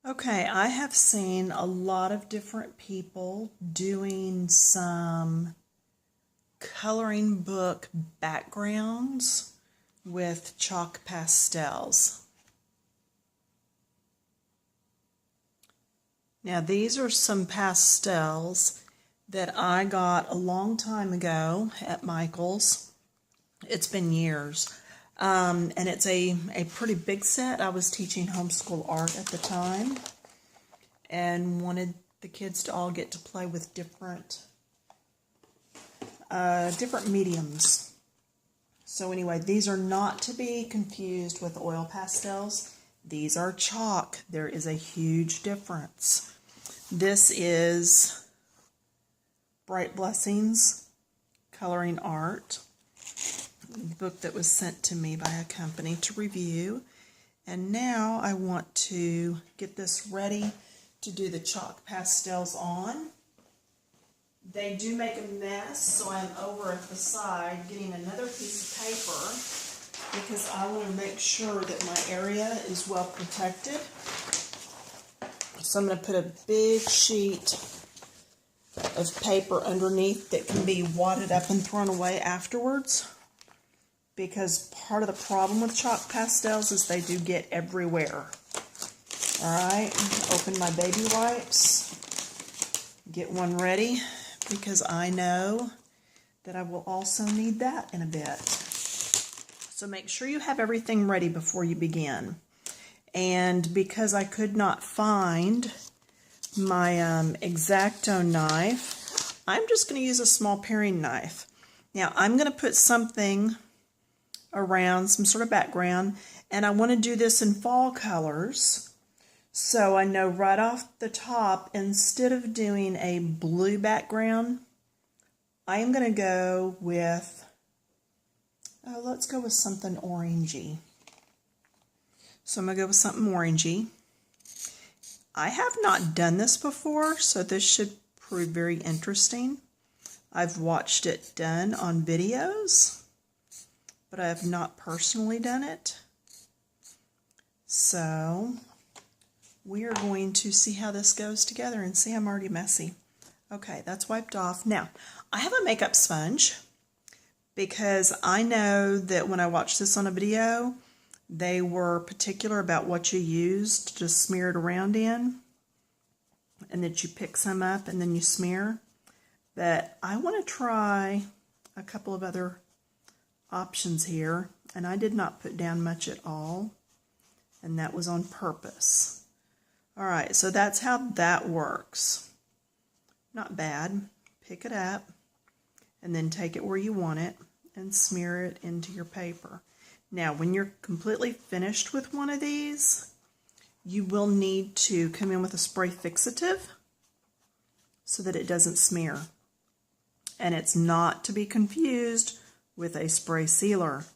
Okay, I have seen a lot of different people doing some coloring book backgrounds with chalk pastels. Now these are some pastels that I got a long time ago at Michael's. It's been years. And it's a pretty big set. I was teaching homeschool art at the time and wanted the kids to all get to play with different mediums. So anyway, these are not to be confused with oil pastels. These are chalk. There is a huge difference. This is Bright Blessings Coloring Art, book that was sent to me by a company to review. And now I want to get this ready to do the chalk pastels on. They do make a mess, so I'm over at the side getting another piece of paper because I want to make sure that my area is well protected. So I'm going to put a big sheet of paper underneath that can be wadded up and thrown away afterwards, because part of the problem with chalk pastels is they do get everywhere. Alright, open my baby wipes, get one ready, because I know that I will also need that in a bit. So make sure you have everything ready before you begin. And because I could not find my X-Acto knife, I'm just going to use a small paring knife. Now I'm going to put something around, some sort of background, and I want to do this in fall colors. So I know right off the top, instead of doing a blue background, I am going to go with, let's go with something orangey. So I'm going to go with something orangey. I have not done this before, so this should prove very interesting. I've watched it done on videos, but I have not personally done it. So we are going to see how this goes together, and see, I'm already messy. Okay, that's wiped off. Now, I have a makeup sponge because I know that when I watched this on a video, they were particular about what you used to smear it around in, and that you pick some up and then you smear. But I want to try a couple of other options here, and I did not put down much at all, and that was on purpose. Alright, so that's how that works. Not bad. Pick it up and then take it where you want it and smear it into your paper. Now when you're completely finished with one of these, you will need to come in with a spray fixative so that it doesn't smear. And it's not to be confused with a spray sealer.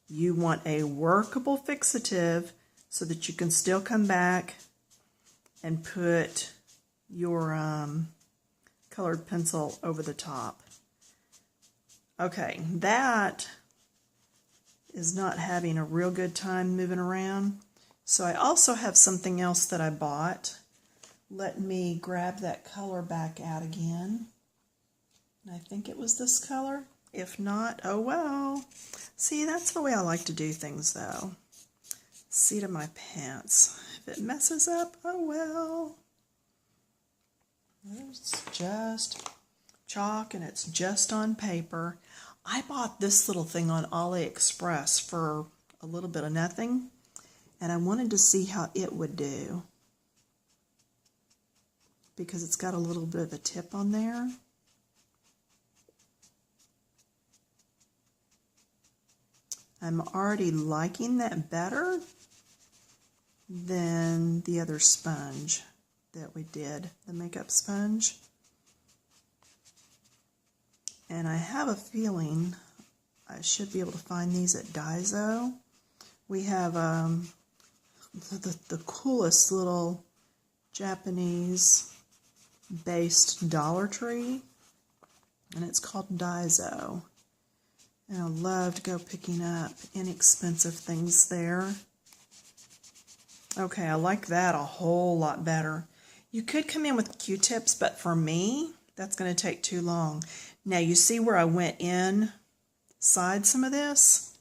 You want a workable fixative so that you can still come back and put your colored pencil over the top. Okay, that is not having a real good time moving around. So I also have something else that I bought. Let me grab that color back out again. And I think it was this color. If not, oh well. See, that's the way I like to do things though. Seat of my pants. If it messes up, oh well. It's just chalk and it's just on paper. I bought this little thing on AliExpress for a little bit of nothing, and I wanted to see how it would do because it's got a little bit of a tip on there. I'm already liking that better than the other sponge that we did, the makeup sponge. And I have a feeling I should be able to find these at Daiso. We have the coolest little Japanese-based Dollar Tree, and it's called Daiso. And I love to go picking up inexpensive things there. Okay, I like that a whole lot better. You could come in with Q-tips, but for me, that's going to take too long. Now, you see where I went inside some of this?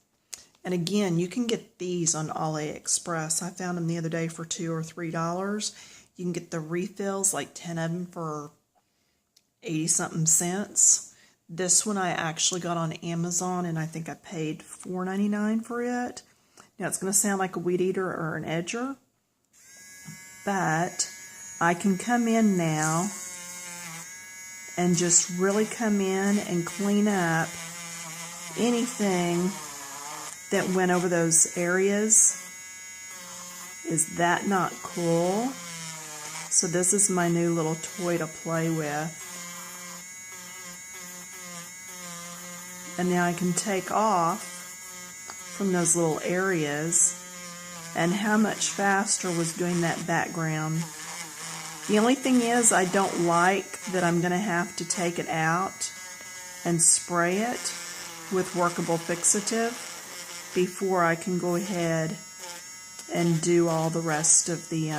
And again, you can get these on AliExpress. I found them the other day for $2 or $3. You can get the refills, like 10 of them for 80-something cents. This one I actually got on Amazon, and I think I paid $4.99 for it. Now, it's going to sound like a weed eater or an edger, but I can come in now and just really come in and clean up anything that went over those areas. Is that not cool? So this is my new little toy to play with. And now I can take off from those little areas, and how much faster was doing that background. The only thing is, I don't like that I'm going to have to take it out and spray it with workable fixative before I can go ahead and do all the rest of the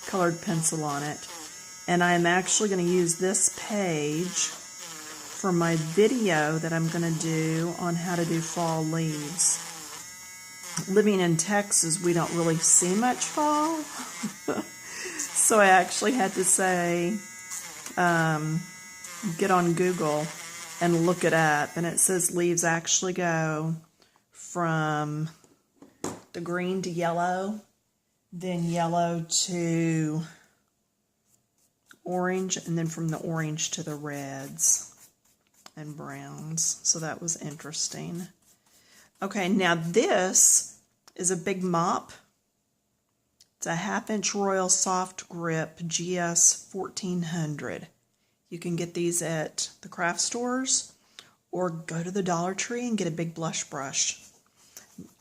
colored pencil on it. And I'm actually going to use this page for my video that I'm going to do on how to do fall leaves. Living in Texas, we don't really see much fall. So I actually had to say, get on Google and look it up. And it says leaves actually go from the green to yellow, then yellow to orange, and then from the orange to the reds and browns. So that was interesting. Okay, now this is a big mop. It's a 1/2-inch Royal Soft Grip GS 1400. You can get these at the craft stores or go to the Dollar Tree and get a big blush brush.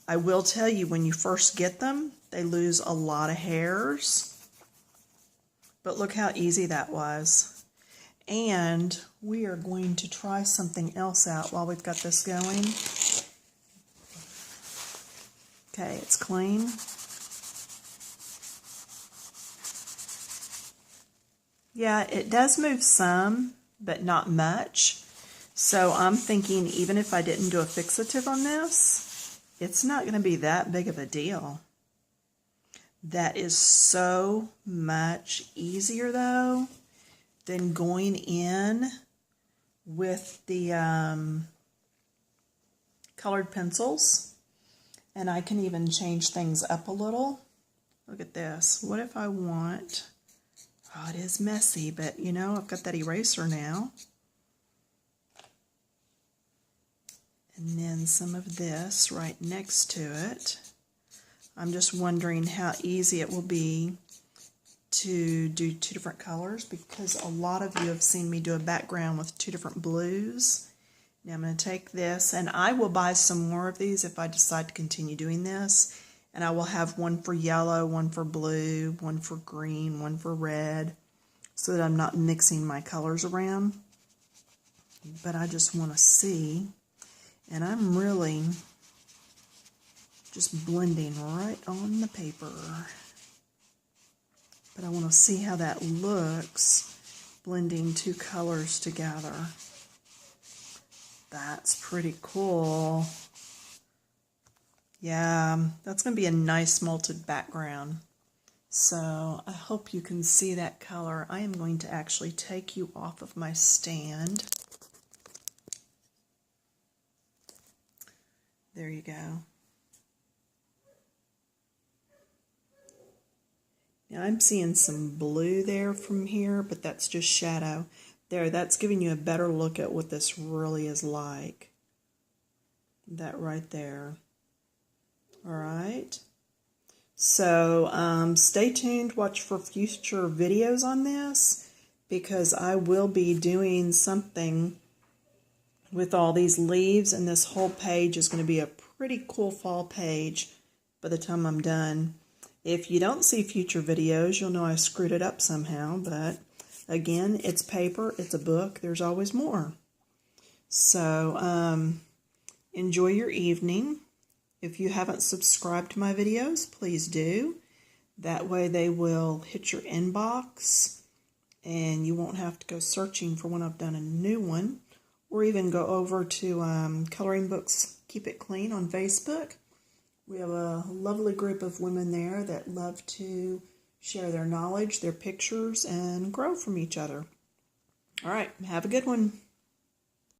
I will tell you, when you first get them, they lose a lot of hairs. But look how easy that was. And we are going to try something else out while we've got this going. Okay, it's clean. Yeah, it does move some, but not much. So I'm thinking even if I didn't do a fixative on this, it's not going to be that big of a deal. That is so much easier, though, than going in with the colored pencils. And I can even change things up a little. Look at this. What if I want... Oh, it is messy, but you know, I've got that eraser now. And then some of this right next to it. I'm just wondering how easy it will be to do 2 different colors, because a lot of you have seen me do a background with 2 different blues. Now I'm going to take this, and I will buy some more of these if I decide to continue doing this. And I will have one for yellow, one for blue, one for green, one for red, so that I'm not mixing my colors around. But I just want to see, and I'm really just blending right on the paper. But I want to see how that looks, blending 2 colors together. That's pretty cool. Yeah, that's going to be a nice malted background. So I hope you can see that color. I am going to actually take you off of my stand. There you go. Now I'm seeing some blue there from here, but that's just shadow. There, that's giving you a better look at what this really is like. That right there. All right. So stay tuned, watch for future videos on this, because I will be doing something with all these leaves, and this whole page is going to be a pretty cool fall page by the time I'm done. If you don't see future videos, you'll know I screwed it up somehow, but again, it's paper, it's a book, there's always more. So enjoy your evening. If you haven't subscribed to my videos, please do. That way they will hit your inbox and you won't have to go searching for when I've done a new one, or even go over to Coloring Books Keep It Clean on Facebook. We have a lovely group of women there that love to share their knowledge, their pictures, and grow from each other. All right, have a good one.